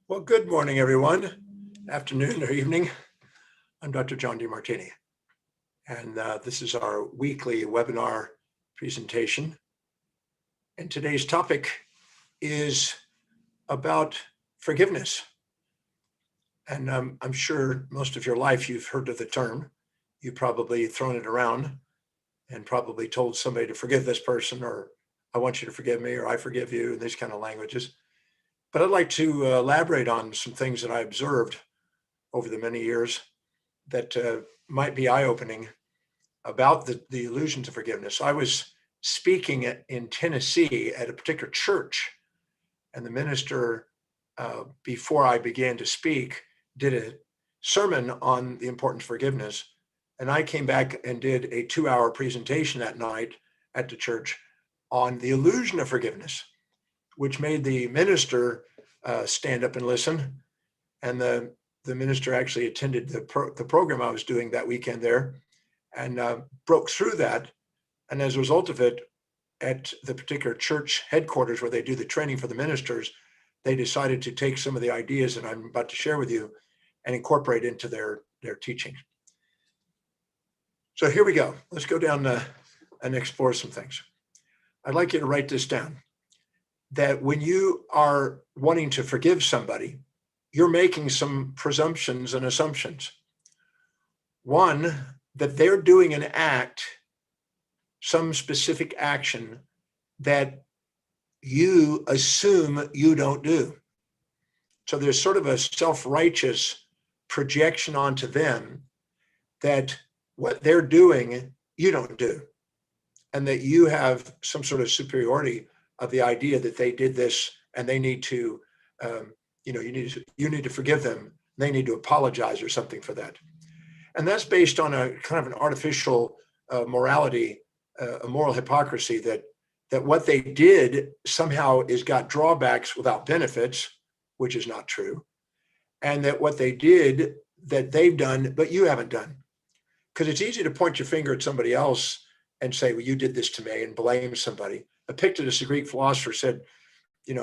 Well, good morning, everyone. Afternoon or evening. I'm Dr. John Demartini, and this is our weekly webinar presentation. And today's topic is about forgiveness. And I'm sure most of your life you've heard of the term. You've probably thrown it around and probably told somebody to forgive this person, or I want you to forgive me, or I forgive you, and these kind of languages. But I'd like to elaborate on some things that I observed over the many years that might be eye-opening about the illusion to forgiveness. I was speaking in Tennessee at a particular church, and the minister, before I began to speak, did a sermon on the importance of forgiveness. And I came back and did a 2-hour presentation that night at the church on the illusion of forgiveness, which made the minister stand up and listen. And the minister actually attended the program I was doing that weekend there and broke through that. And as a result of it, at the particular church headquarters where they do the training for the ministers, they decided to take some of the ideas that I'm about to share with you and incorporate into their teaching. So here we go. Let's go down and explore some things. I'd like you to write this down, that when you are wanting to forgive somebody, you're making some presumptions and assumptions. One, that they're doing an act, some specific action that you assume you don't do. So there's sort of a self-righteous projection onto them that what they're doing, you don't do. And that you have some sort of superiority of the idea that they did this and they need to, you need to forgive them. They need to apologize or something for that. And that's based on a kind of an artificial morality, a moral hypocrisy that what they did somehow is got drawbacks without benefits, which is not true. And that what they did that they've done, but you haven't done. Because it's easy to point your finger at somebody else and say, well, you did this to me, and blame somebody. Epictetus, the Greek philosopher, said,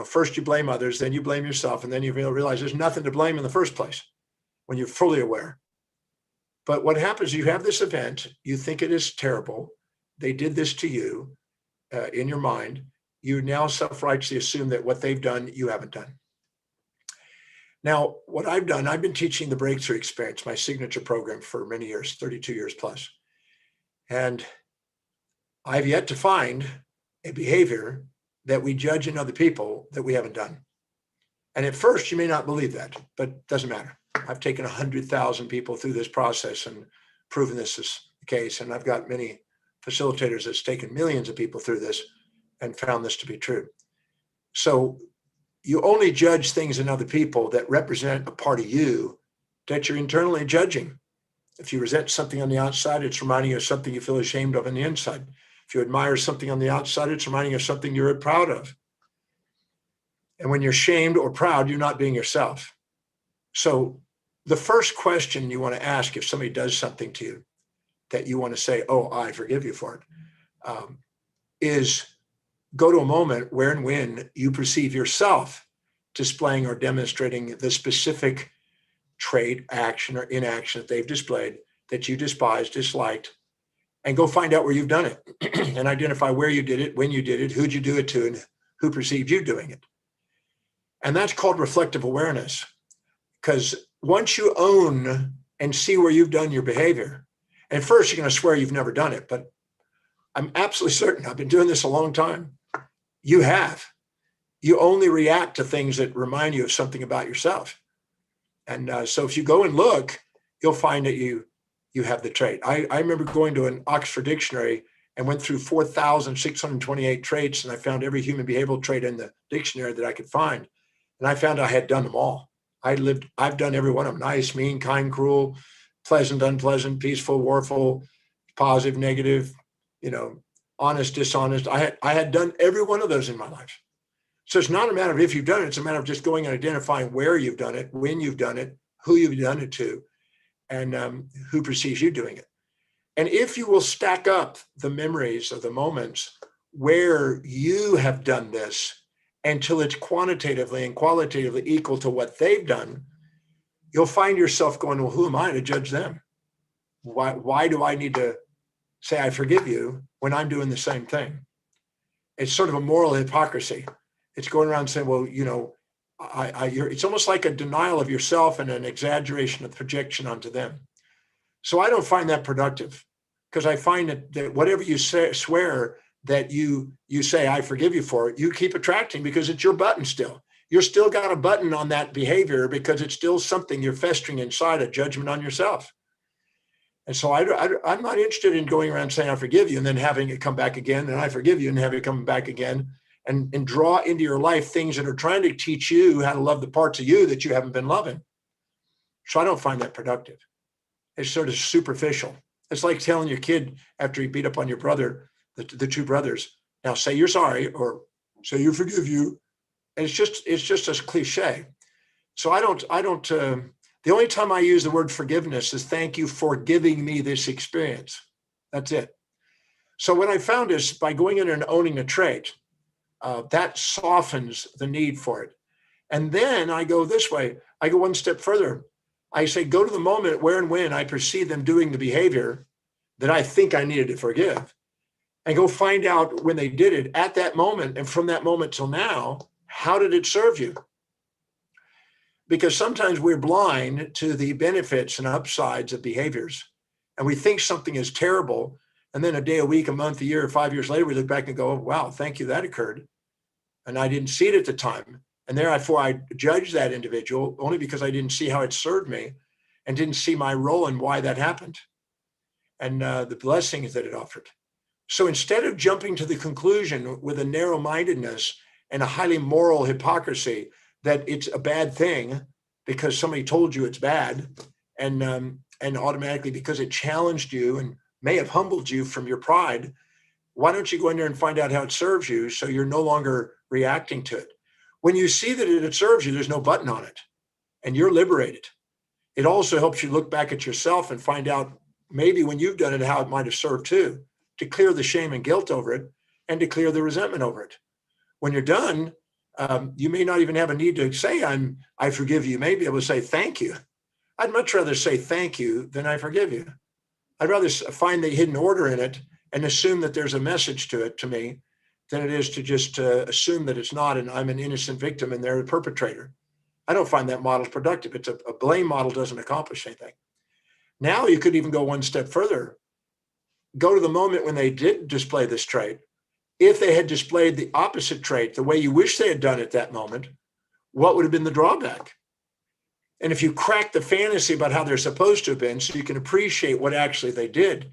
first you blame others, then you blame yourself, and then you realize there's nothing to blame in the first place when you're fully aware. But what happens, you have this event, you think it is terrible, they did this to you in your mind, you now self-righteously assume that what they've done, you haven't done. Now, what I've done, I've been teaching the Breakthrough Experience, my signature program, for many years, 32 years plus. And I've yet to find a behavior that we judge in other people that we haven't done. And at first, you may not believe that, but it doesn't matter. I've taken 100,000 people through this process and proven this is the case. And I've got many facilitators that's taken millions of people through this and found this to be true. So you only judge things in other people that represent a part of you that you're internally judging. If you resent something on the outside, it's reminding you of something you feel ashamed of on the inside. If you admire something on the outside, it's reminding you of something you're proud of. And when you're shamed or proud, you're not being yourself. So the first question you want to ask if somebody does something to you that you want to say, oh, I forgive you for it, is go to a moment where and when you perceive yourself displaying or demonstrating the specific trait, action, or inaction that they've displayed that you despise, disliked, and go find out where you've done it and identify where you did it, when you did it, who'd you do it to, and who perceived you doing it. And that's called reflective awareness. Because once you own and see where you've done your behavior, and first you're going to swear you've never done it, but I'm absolutely certain, I've been doing this a long time, you have. You only react to things that remind you of something about yourself. And so if you go and look, you'll find that you have the trait. I remember going to an Oxford dictionary and went through 4,628 traits, and I found every human behavioral trait in the dictionary that I could find. And I found I had done them all. I've done every one of them: nice, mean, kind, cruel, pleasant, unpleasant, peaceful, warful, positive, negative, honest, dishonest. I had done every one of those in my life. So it's not a matter of if you've done it, it's a matter of just going and identifying where you've done it, when you've done it, who you've done it to, and who perceives you doing it. And if you will stack up the memories of the moments where you have done this until it's quantitatively and qualitatively equal to what they've done, you'll find yourself going, well, who am I to judge them? Why do I need to say I forgive you when I'm doing the same thing? It's sort of a moral hypocrisy. It's going around saying, well, it's almost like a denial of yourself and an exaggeration of projection onto them. So I don't find that productive, because I find that whatever you swear that you say, I forgive you for it, you keep attracting, because it's your button still. You're still got a button on that behavior because it's still something you're festering inside, a judgment on yourself. And so I'm not interested in going around saying, I forgive you, and then having it come back again, and I forgive you, and having it come back again, and draw into your life things that are trying to teach you how to love the parts of you that you haven't been loving. So I don't find that productive. It's sort of superficial. It's like telling your kid after you beat up on your brother, the two brothers, now say you're sorry, or say you forgive you. And it's just a cliche. So I don't, the only time I use the word forgiveness is thank you for giving me this experience. That's it. So what I found is by going in and owning a trait, that softens the need for it. And then I go this way. I go one step further. I say, go to the moment where and when I perceive them doing the behavior that I think I needed to forgive, and go find out when they did it at that moment. And from that moment till now, how did it serve you? Because sometimes we're blind to the benefits and upsides of behaviors, and we think something is terrible. And then a day, a week, a month, a year, 5 years later, we look back and go, wow, thank you, that occurred. And I didn't see it at the time. And therefore I judged that individual only because I didn't see how it served me and didn't see my role in why that happened and the blessings that it offered. So instead of jumping to the conclusion with a narrow-mindedness and a highly moral hypocrisy that it's a bad thing because somebody told you it's bad, and automatically because it challenged you and may have humbled you from your pride, why don't you go in there and find out how it serves you so you're no longer reacting to it? When you see that it serves you, there's no button on it, and you're liberated. It also helps you look back at yourself and find out maybe when you've done it, how it might have served too, to clear the shame and guilt over it and to clear the resentment over it. When you're done, you may not even have a need to say, I forgive you. You may be able to say, thank you. I'd much rather say thank you than I forgive you. I'd rather find the hidden order in it and assume that there's a message to it, to me, than it is to just assume that it's not, and I'm an innocent victim and they're the perpetrator. I don't find that model productive. It's a blame model doesn't accomplish anything. Now you could even go one step further. Go to the moment when they did display this trait. If they had displayed the opposite trait, the way you wish they had done at that moment, what would have been the drawback? And if you crack the fantasy about how they're supposed to have been so you can appreciate what actually they did,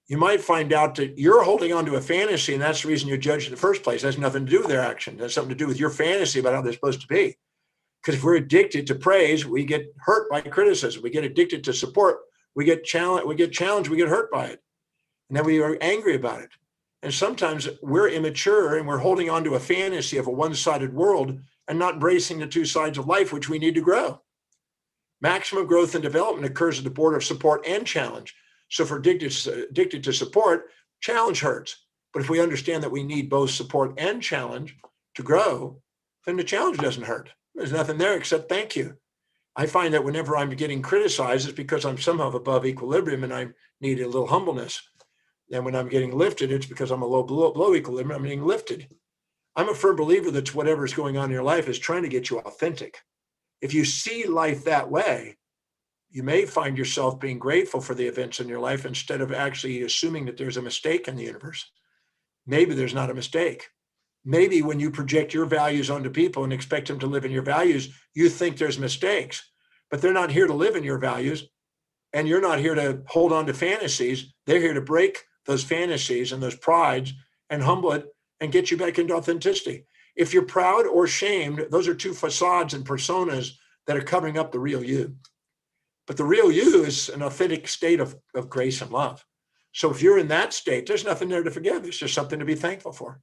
you might find out that you're holding on to a fantasy, and that's the reason you're judged in the first place. It has nothing to do with their action. It has something to do with your fantasy about how they're supposed to be. Because if we're addicted to praise, we get hurt by criticism. We get addicted to support. We get challenged, we get hurt by it. And then we are angry about it. And sometimes we're immature and we're holding on to a fantasy of a one-sided world and not embracing the two sides of life, which we need to grow. Maximum growth and development occurs at the border of support and challenge. So for addicted to support, challenge hurts. But if we understand that we need both support and challenge to grow, then the challenge doesn't hurt. There's nothing there except thank you. I find that whenever I'm getting criticized, it's because I'm somehow above equilibrium and I need a little humbleness. And when I'm getting lifted, it's because I'm below equilibrium, I'm getting lifted. I'm a firm believer that whatever's going on in your life is trying to get you authentic. If you see life that way, you may find yourself being grateful for the events in your life instead of actually assuming that there's a mistake in the universe. Maybe there's not a mistake. Maybe when you project your values onto people and expect them to live in your values, you think there's mistakes, but they're not here to live in your values. And you're not here to hold on to fantasies. They're here to break those fantasies and those prides and humble it and get you back into authenticity. If you're proud or shamed, those are two facades and personas that are covering up the real you. But the real you is an authentic state of grace and love. So if you're in that state, there's nothing there to forgive. It's just something to be thankful for.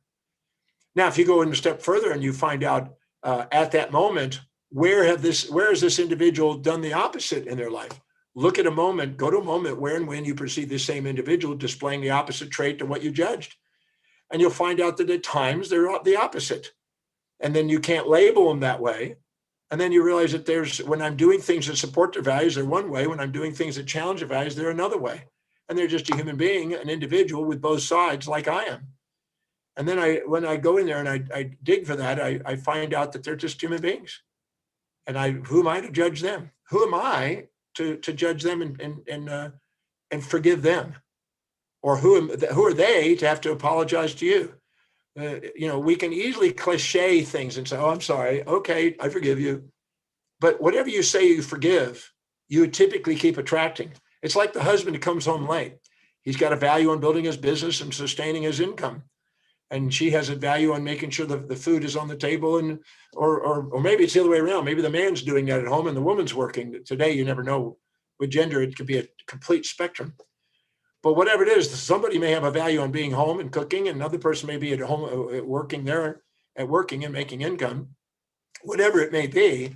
Now, if you go in a step further and you find out at that moment, where has this individual done the opposite in their life? Look at a moment, go to a moment where and when you perceive the same individual displaying the opposite trait to what you judged. And you'll find out that at times they're the opposite. And then you can't label them that way. And then you realize that when I'm doing things that support their values, they're one way. When I'm doing things that challenge their values, they're another way. And they're just a human being, an individual with both sides, like I am. And then when I go in there and I dig for that, I find out that they're just human beings. And who am I to judge them? Who am I to judge them and forgive them? Or who are they to have to apologize to you? We can easily cliche things and say, oh, I'm sorry. Okay, I forgive you. But whatever you say you forgive, you typically keep attracting. It's like the husband who comes home late. He's got a value on building his business and sustaining his income. And she has a value on making sure the food is on the table, or maybe it's the other way around. Maybe the man's doing that at home and the woman's working. Today, you never know with gender, it could be a complete spectrum. But whatever it is, somebody may have a value on being home and cooking, and another person may be at home working and making income. Whatever it may be,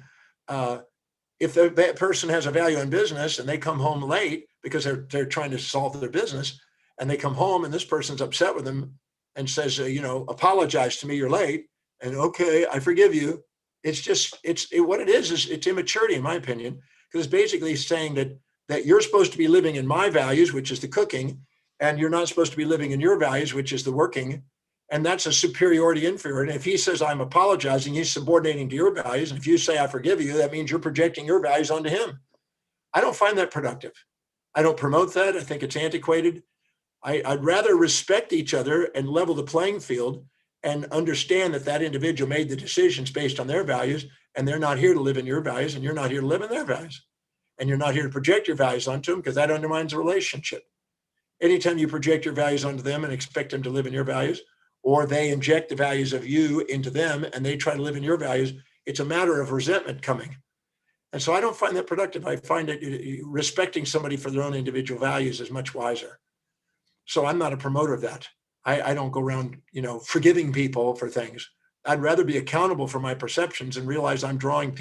if that person has a value in business and they come home late because they're trying to solve their business, and they come home and this person's upset with them and says, apologize to me, you're late, and okay, I forgive you. What it is it's immaturity, in my opinion, because it's basically saying that you're supposed to be living in my values, which is the cooking, and you're not supposed to be living in your values, which is the working. And that's a superiority inferior. And if he says, I'm apologizing, he's subordinating to your values. And if you say, I forgive you, that means you're projecting your values onto him. I don't find that productive. I don't promote that. I think it's antiquated. I'd rather respect each other and level the playing field and understand that individual made the decisions based on their values, and they're not here to live in your values, and you're not here to live in their values. And you're not here to project your values onto them, because that undermines a relationship. Anytime you project your values onto them and expect them to live in your values, or they inject the values of you into them and they try to live in your values, it's a matter of resentment coming. And so I don't find that productive. I find that respecting somebody for their own individual values is much wiser. So I'm not a promoter of that. I don't go around, forgiving people for things. I'd rather be accountable for my perceptions and realize I'm drawing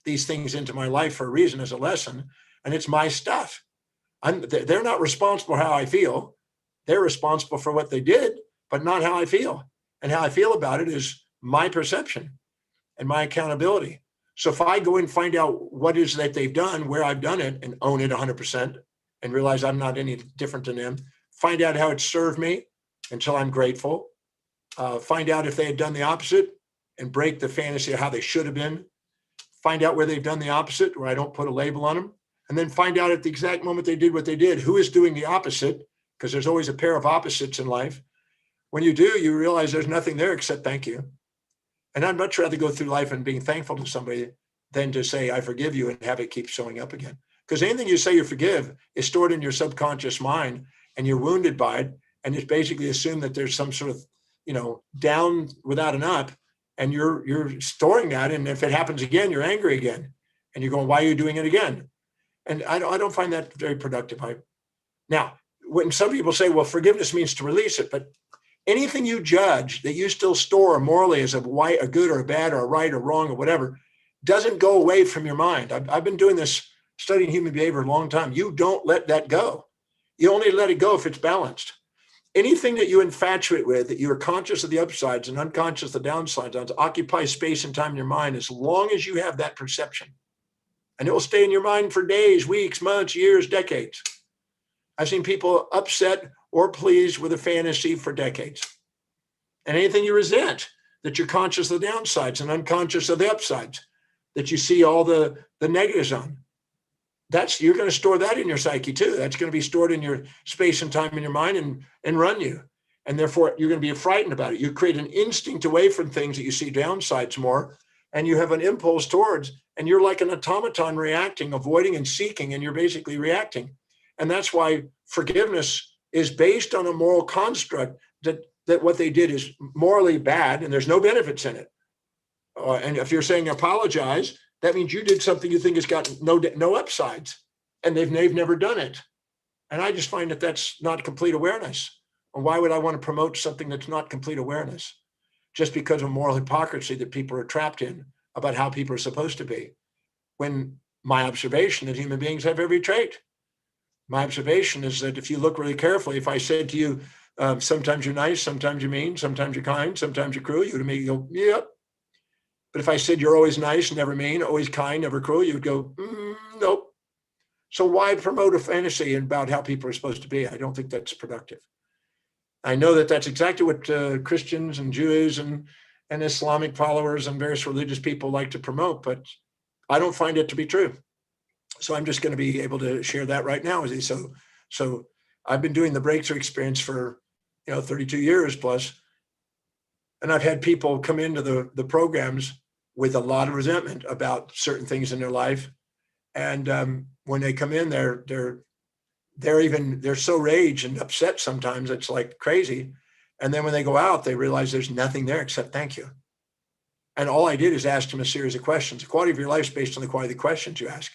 these things into my life for a reason, as a lesson, and it's my stuff. They're not responsible for how I feel. They're responsible for what they did, but not how I feel. And how I feel about it is my perception and my accountability. So if I go and find out what is that they've done, where I've done it, and own it 100%, and realize I'm not any different than them, find out how it served me until I'm grateful, find out if they had done the opposite and break the fantasy of how they should have been, find out where they've done the opposite, where I don't put a label on them, and then find out at the exact moment they did what they did, who is doing the opposite, because there's always a pair of opposites in life. When you do, you realize there's nothing there except thank you. And I'd much rather go through life and being thankful to somebody than to say, I forgive you, and have it keep showing up again. Because anything you say you forgive is stored in your subconscious mind, and you're wounded by it. And it's basically assumed that there's some sort of, down without an up, and you're storing that. And if it happens again, you're angry again, and you're going, why are you doing it again? And I don't find that very productive. Now, when some people say, well, forgiveness means to release it, but anything you judge that you still store morally as a good or a bad or a right or wrong or whatever doesn't go away from your mind. I've been doing this, studying human behavior a long time. You don't let that go. You only let it go if it's balanced. Anything that you infatuate with, that you are conscious of the upsides and unconscious of the downsides, occupies space and time in your mind as long as you have that perception. And it will stay in your mind for days, weeks, months, years, decades. I've seen people upset or pleased with a fantasy for decades. And anything you resent, that you're conscious of the downsides and unconscious of the upsides, that you see all the negatives on, you're going to store that in your psyche too. That's going to be stored in your space and time in your mind and run you. And therefore, you're going to be frightened about it. You create an instinct away from things that you see downsides more, and you have an impulse towards, and you're like an automaton reacting, avoiding and seeking, and you're basically reacting. And that's why forgiveness is based on a moral construct that what they did is morally bad and there's no benefits in it. And if you're saying apologize, that means you did something you think has got no upsides, and they've never done it. And I just find that that's not complete awareness. And why would I want to promote something that's not complete awareness? Just because of moral hypocrisy that people are trapped in about how people are supposed to be. When my observation that human beings have every trait. My observation is that if you look really carefully, if I said to you, sometimes you're nice, sometimes you're mean, sometimes you're kind, sometimes you're cruel, you would immediately go, yep. But if I said you're always nice, never mean, always kind, never cruel, you would go, nope. So why promote a fantasy about how people are supposed to be? I don't think that's productive. I know that that's exactly what Christians and Jews and Islamic followers and various religious people like to promote, but I don't find it to be true. So I'm just going to be able to share that right now. So I've been doing the breakthrough experience for 32 years plus, and I've had people come into the programs with a lot of resentment about certain things in their life, and when they come in, they're so raged and upset sometimes it's like crazy, and then when they go out, they realize there's nothing there except thank you. And all I did is ask them a series of questions. The quality of your life is based on the quality of the questions you ask.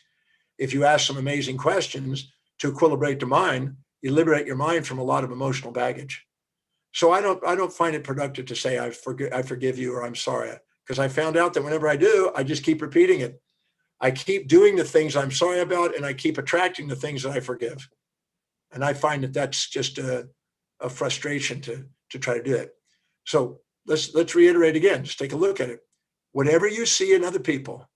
If you ask some amazing questions to equilibrate the mind, you liberate your mind from a lot of emotional baggage. So I don't find it productive to say I forgive you or I'm sorry, because I found out that whenever I do, I just keep repeating it. I keep doing the things I'm sorry about, and I keep attracting the things that I forgive. And I find that that's just a frustration to try to do it. So let's reiterate again. Just take a look at it. Whatever you see in other people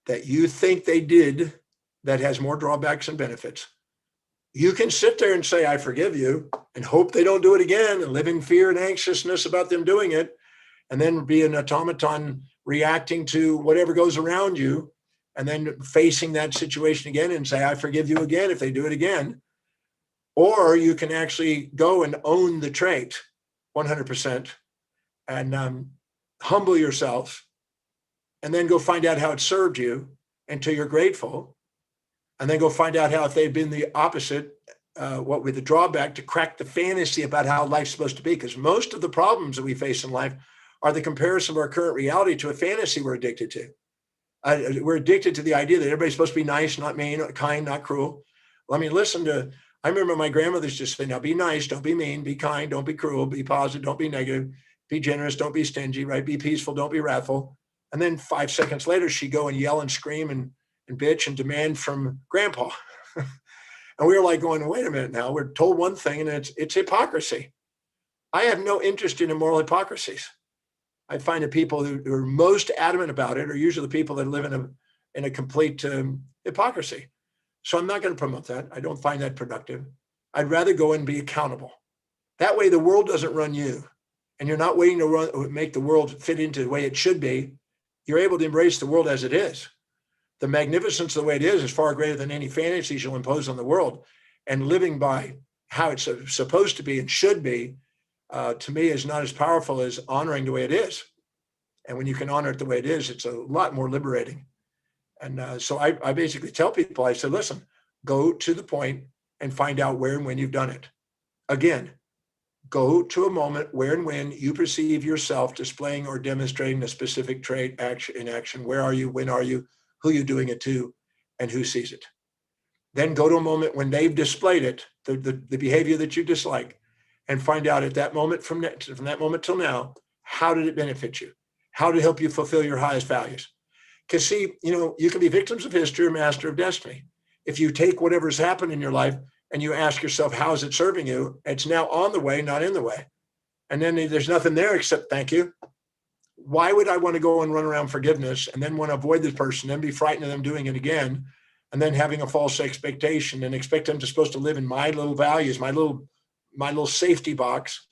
that you think they did that has more drawbacks than benefits, you can sit there and say, I forgive you, and hope they don't do it again and live in fear and anxiousness about them doing it, and then be an automaton reacting to whatever goes around you, and then facing that situation again and say, I forgive you again if they do it again. Or you can actually go and own the trait 100% and humble yourself, and then go find out how it served you until you're grateful, and then go find out how, if they'd been the opposite, what would the drawback, to crack the fantasy about how life's supposed to be. Because most of the problems that we face in life are the comparison of our current reality to a fantasy we're addicted to. We're addicted to the idea that everybody's supposed to be nice, not mean, kind, not cruel. Well, I remember my grandmother's just saying, now be nice, don't be mean, be kind, don't be cruel, be positive, don't be negative, be generous, don't be stingy, right? Be peaceful, don't be wrathful. And then 5 seconds later, she'd go and yell and scream and bitch and demand from grandpa. And we were like going, wait a minute now, we're told one thing and it's hypocrisy. I have no interest in immoral hypocrisies. I find that people who are most adamant about it are usually the people that live in a complete hypocrisy. So I'm not going to promote that. I don't find that productive. I'd rather go and be accountable. That way the world doesn't run you, and you're not waiting to make the world fit into the way it should be. You're able to embrace the world as it is. The magnificence of the way it is far greater than any fantasies you'll impose on the world. And living by how it's supposed to be and should be, to me, is not as powerful as honoring the way it is. And when you can honor it the way it is, it's a lot more liberating. And so I basically tell people, I said, listen, go to the point and find out where and when you've done it. Again, go to a moment where and when you perceive yourself displaying or demonstrating a specific trait in action. Where are you? When are you? Who are you doing it to? And who sees it? Then go to a moment when they've displayed it, the behavior that you dislike, and find out at that moment, from that moment till now, how did it benefit you? How did it help you fulfill your highest values? Because see, you can be victims of history or master of destiny. If you take whatever's happened in your life and you ask yourself, how is it serving you? It's now on the way, not in the way. And then there's nothing there except thank you. Why would I want to go and run around forgiveness and then want to avoid this person, then be frightened of them doing it again, and then having a false expectation and expect them to supposed to live in my little values, my little safety box,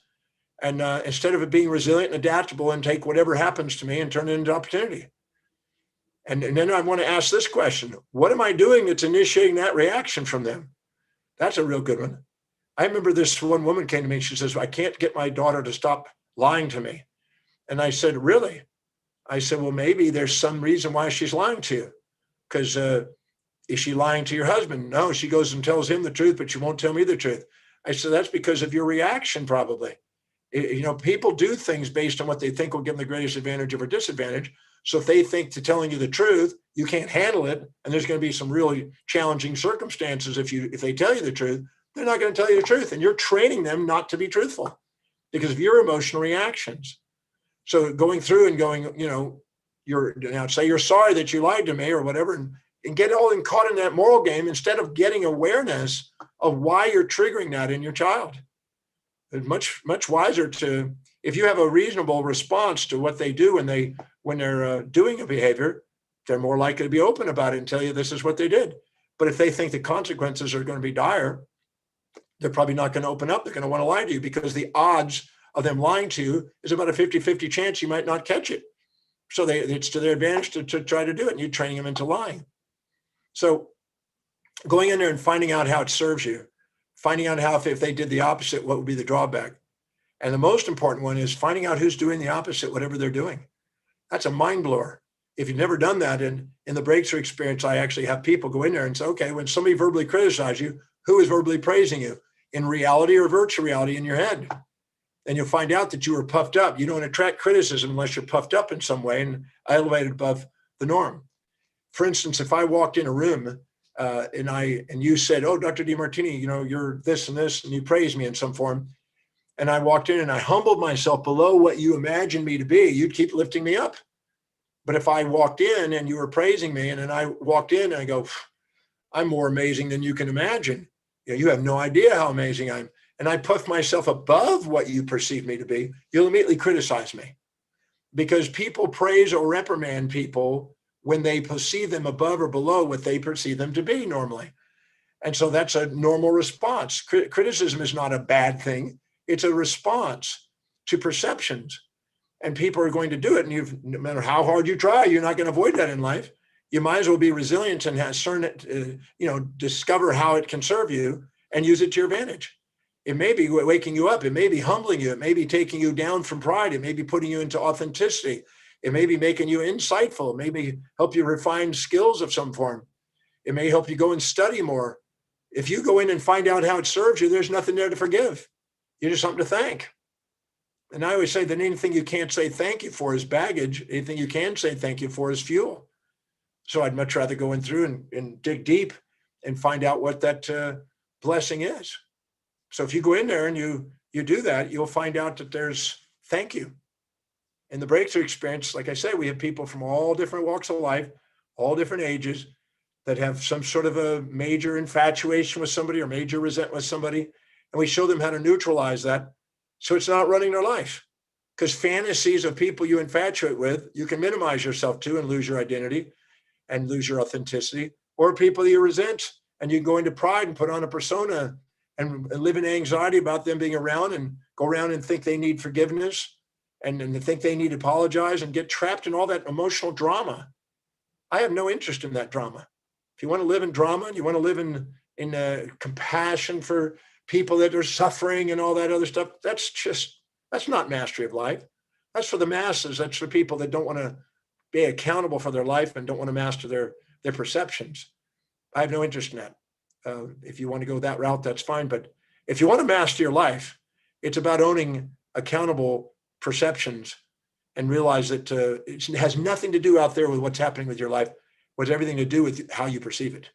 and instead of it being resilient and adaptable and take whatever happens to me and turn it into opportunity. And then I want to ask this question: what am I doing that's initiating that reaction from them? That's a real good one. I remember this one woman came to me. She says, I can't get my daughter to stop lying to me. And I said, really? I said, well, maybe there's some reason why she's lying to you. Because is she lying to your husband? No, she goes and tells him the truth, but she won't tell me the truth. I said, that's because of your reaction, probably. People do things based on what they think will give them the greatest advantage or disadvantage. So if they think to telling you the truth, you can't handle it, and there's going to be some really challenging circumstances if they tell you the truth, they're not going to tell you the truth. And you're training them not to be truthful because of your emotional reactions. So going through and going, say you're sorry that you lied to me or whatever, and get all caught in that moral game instead of getting awareness of why you're triggering that in your child. much wiser to, if you have a reasonable response to what they do when they're doing a behavior, they're more likely to be open about it and tell you this is what they did. But if they think the consequences are going to be dire, they're probably not going to open up. They're going to want to lie to you, because the odds of them lying to you is about a 50-50 chance you might not catch it. So it's to their advantage to try to do it, and you're training them into lying. So going in there and finding out how it serves you, finding out how, if they did the opposite, what would be the drawback. And the most important one is finding out who's doing the opposite, whatever they're doing. That's a mind blower. If you've never done that, in the breakthrough experience, I actually have people go in there and say, okay, when somebody verbally criticizes you, who is verbally praising you, in reality or virtual reality in your head? And you'll find out that you were puffed up. You don't attract criticism unless you're puffed up in some way and elevated above the norm. For instance, if I walked in a room and you said, oh, Dr. Demartini, you're this and this, and you praised me in some form, and I walked in and I humbled myself below what you imagined me to be, you'd keep lifting me up. But if I walked in and you were praising me, and then I walked in and I go, I'm more amazing than you can imagine. You have no idea how amazing I am. And I puff myself above what you perceive me to be, you'll immediately criticize me. Because people praise or reprimand people when they perceive them above or below what they perceive them to be normally. And so that's a normal response. Criticism is not a bad thing. It's a response to perceptions. And people are going to do it. And no matter how hard you try, you're not going to avoid that in life. You might as well be resilient and discover how it can serve you and use it to your advantage. It may be waking you up. It may be humbling you. It may be taking you down from pride. It may be putting you into authenticity. It may be making you insightful. It may be help you refine skills of some form. It may help you go and study more. If you go in and find out how it serves you, there's nothing there to forgive. You're just something to thank. And I always say that anything you can't say thank you for is baggage. Anything you can say thank you for is fuel. So I'd much rather go in through and dig deep and find out what that blessing is. So if you go in there and you do that, you'll find out that there's thank you. In the breakthrough experience, like I say, we have people from all different walks of life, all different ages, that have some sort of a major infatuation with somebody or major resentment with somebody. And we show them how to neutralize that so it's not running their life. Because fantasies of people you infatuate with, you can minimize yourself to and lose your identity and lose your authenticity. Or people you resent, and you go into pride and put on a persona and live in anxiety about them being around, and go around and think they need forgiveness and think they need to apologize, and get trapped in all that emotional drama. I have no interest in that drama. If you want to live in drama and you want to live in compassion for people that are suffering and all that other stuff, that's not mastery of life. That's for the masses. That's for people that don't want to be accountable for their life and don't want to master their perceptions. I have no interest in that. If you want to go that route, that's fine. But if you want to master your life, it's about owning accountable perceptions and realize that it has nothing to do out there with what's happening with your life. It has everything to do with how you perceive it.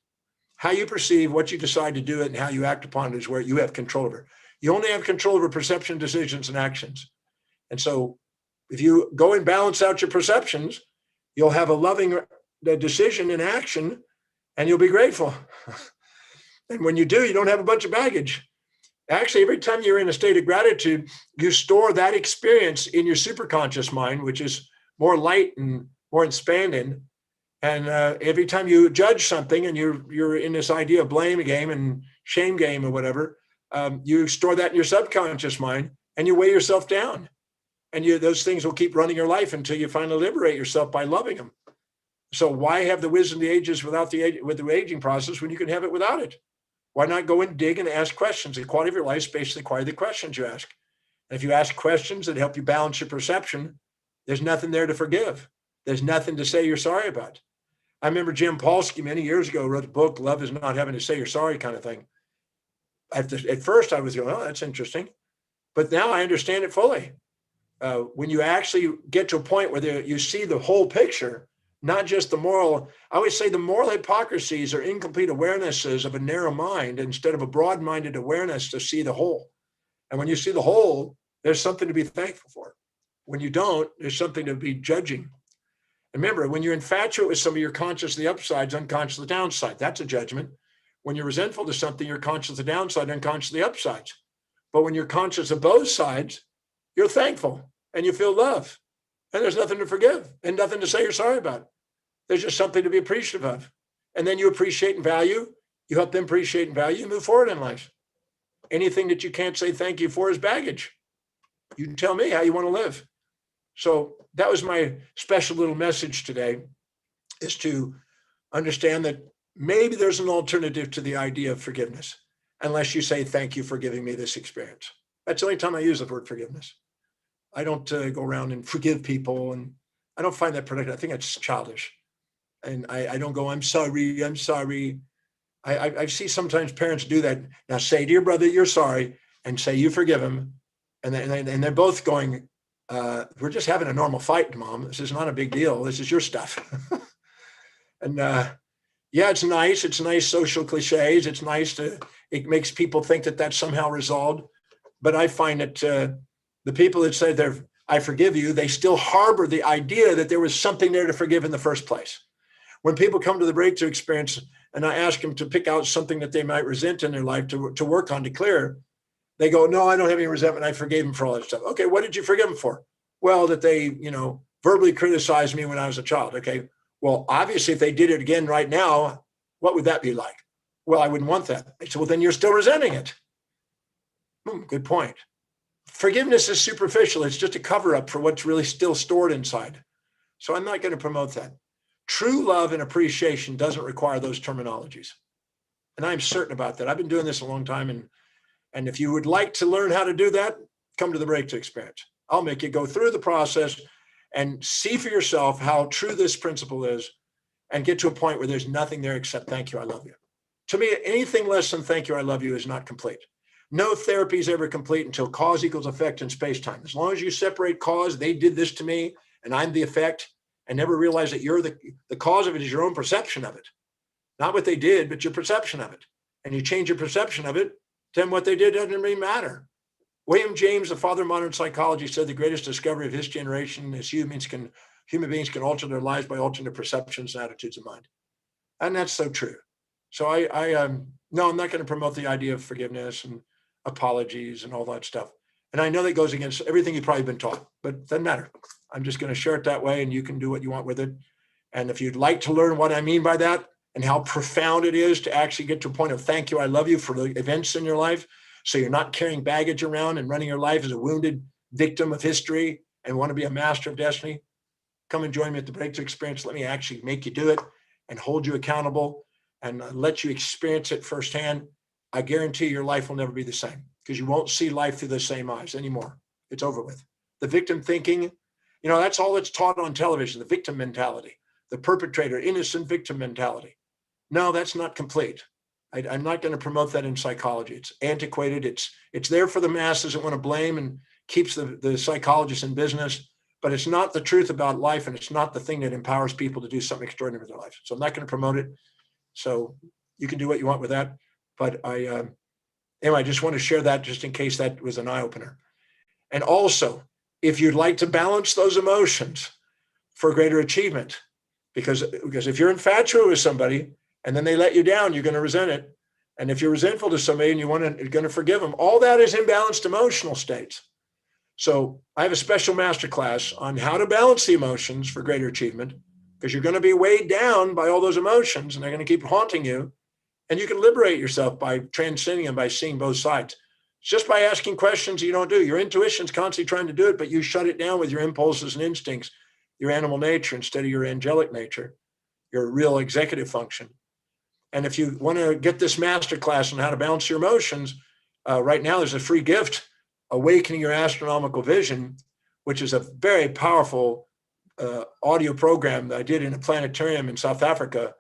How you perceive, what you decide to do it, and how you act upon it is where you have control over. You only have control over perception, decisions, and actions. And so if you go and balance out your perceptions, you'll have a loving decision and action, and you'll be grateful. And when you do, you don't have a bunch of baggage. Actually, every time you're in a state of gratitude, you store that experience in your superconscious mind, which is more light and more expanded. And every time you judge something and you're in this idea of blame game and shame game or whatever, you store that in your subconscious mind and you weigh yourself down. And those things will keep running your life until you finally liberate yourself by loving them. So why have the wisdom of the ages with the aging process when you can have it without it? Why not go and dig and ask questions? The quality of your life is based on the quality of the questions you ask. And if you ask questions that help you balance your perception, there's nothing there to forgive. There's nothing to say you're sorry about. I remember Jim Paulsky many years ago wrote a book, Love is Not Having to Say You're Sorry kind of thing. At first I was going, oh, that's interesting. But now I understand it fully. When you actually get to a point where you see the whole picture, not just the moral, I always say the moral hypocrisies are incomplete awarenesses of a narrow mind instead of a broad-minded awareness to see the whole. And when you see the whole, there's something to be thankful for. When you don't, there's something to be judging. And remember, when you're infatuated with somebody, you're conscious of the upsides, unconscious of the downside. That's a judgment. When you're resentful to something, you're conscious of the downside, unconscious of the upsides. But when you're conscious of both sides, you're thankful and you feel love. And there's nothing to forgive and nothing to say you're sorry about. There's just something to be appreciative of. And then you appreciate and value. You help them appreciate and value and move forward in life. Anything that you can't say thank you for is baggage. You tell me how you want to live. So that was my special little message today, is to understand that maybe there's an alternative to the idea of forgiveness, unless you say, thank you for giving me this experience. That's the only time I use the word forgiveness. I don't go around and forgive people, and I don't find that productive. I think it's childish. And I don't go, I'm sorry, I'm sorry. I see sometimes parents do that. Now say to your brother, you're sorry, and say you forgive him. And they're both going, we're just having a normal fight, Mom. This is not a big deal. This is your stuff. And yeah, it's nice. It's nice social cliches. It's nice it makes people think that that's somehow resolved. But I find that the people that say I forgive you, they still harbor the idea that there was something there to forgive in the first place. When people come to the breakthrough experience and I ask them to pick out something that they might resent in their life to work on, to clear, they go, no, I don't have any resentment. I forgave them for all that stuff. Okay, what did you forgive them for? Well, that they, verbally criticized me when I was a child. Okay, well, obviously, if they did it again right now, what would that be like? Well, I wouldn't want that. I said, well, then you're still resenting it. Good point. Forgiveness is superficial. It's just a cover up for what's really still stored inside. So I'm not going to promote that. True love and appreciation doesn't require those terminologies. And I'm certain about that. I've been doing this a long time. And if you would like to learn how to do that, come to the breakthrough experience. I'll make you go through the process and see for yourself how true this principle is, and get to a point where there's nothing there except thank you, I love you. To me, anything less than thank you, I love you is not complete. No therapy is ever complete until cause equals effect in space-time. As long as you separate cause, they did this to me, and I'm the effect, and never realize that you're the cause of it is your own perception of it. Not what they did, but your perception of it. And you change your perception of it, then what they did doesn't really matter. William James, the father of modern psychology, said the greatest discovery of his generation is human beings can alter their lives by altering their perceptions and attitudes of mind. And that's so true. So no, I'm not going to promote the idea of forgiveness and apologies and all that stuff. And I know that goes against everything you've probably been taught, but it doesn't matter. I'm just going to share it that way, and you can do what you want with it. And if you'd like to learn what I mean by that and how profound it is to actually get to a point of thank you, I love you for the events in your life, so you're not carrying baggage around and running your life as a wounded victim of history and want to be a master of destiny, come and join me at the breakthrough experience. Let me actually make you do it and hold you accountable and let you experience it firsthand. I guarantee your life will never be the same, because you won't see life through the same eyes anymore. It's over with. The victim thinking, that's all that's taught on television, the victim mentality, the perpetrator, innocent victim mentality. No, that's not complete. I'm not going to promote that in psychology. It's antiquated. It's there for the masses that want to blame and keeps the psychologists in business, but it's not the truth about life, and it's not the thing that empowers people to do something extraordinary with their life. So I'm not going to promote it. So you can do what you want with that. But anyway, I just want to share that just in case that was an eye-opener. And also, if you'd like to balance those emotions for greater achievement, because if you're infatuated with somebody and then they let you down, you're going to resent it. And if you're resentful to somebody and you're going to forgive them, all that is imbalanced emotional states. So I have a special masterclass on how to balance the emotions for greater achievement, because you're going to be weighed down by all those emotions and they're going to keep haunting you. And you can liberate yourself by transcending them, by seeing both sides. It's just by asking questions you don't do. Your intuition's constantly trying to do it, but you shut it down with your impulses and instincts, your animal nature instead of your angelic nature, your real executive function. And if you want to get this masterclass on how to balance your emotions, right now there's a free gift, Awakening Your Astronomical Vision, which is a very powerful audio program that I did in a planetarium in South Africa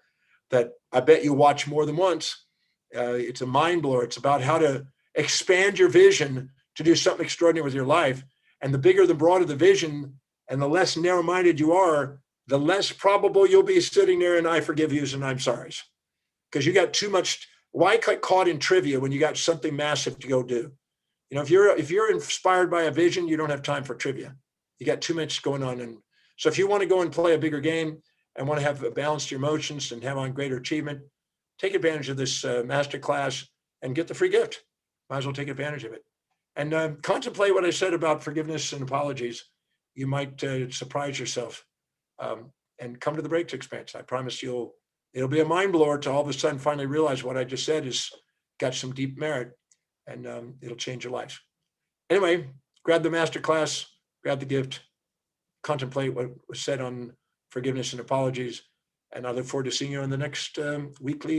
that I bet you watch more than once. It's a mind blower. It's about how to expand your vision to do something extraordinary with your life. And the bigger, the broader the vision, and the less narrow-minded you are, the less probable you'll be sitting there and I forgive yous and I'm sorry's. Because you got too much. Why get caught in trivia when you got something massive to go do? If you're inspired by a vision, you don't have time for trivia. You got too much going on. And so if you want to go and play a bigger game and want to have balanced your emotions and have on greater achievement, take advantage of this masterclass and get the free gift. Might as well take advantage of it. And contemplate what I said about forgiveness and apologies. You might surprise yourself, and come to the breaks experience. I promise it'll be a mind blower to all of a sudden finally realize what I just said has got some deep merit, and it'll change your life. Anyway, grab the masterclass, grab the gift, contemplate what was said on forgiveness and apologies. And I look forward to seeing you on the next weekly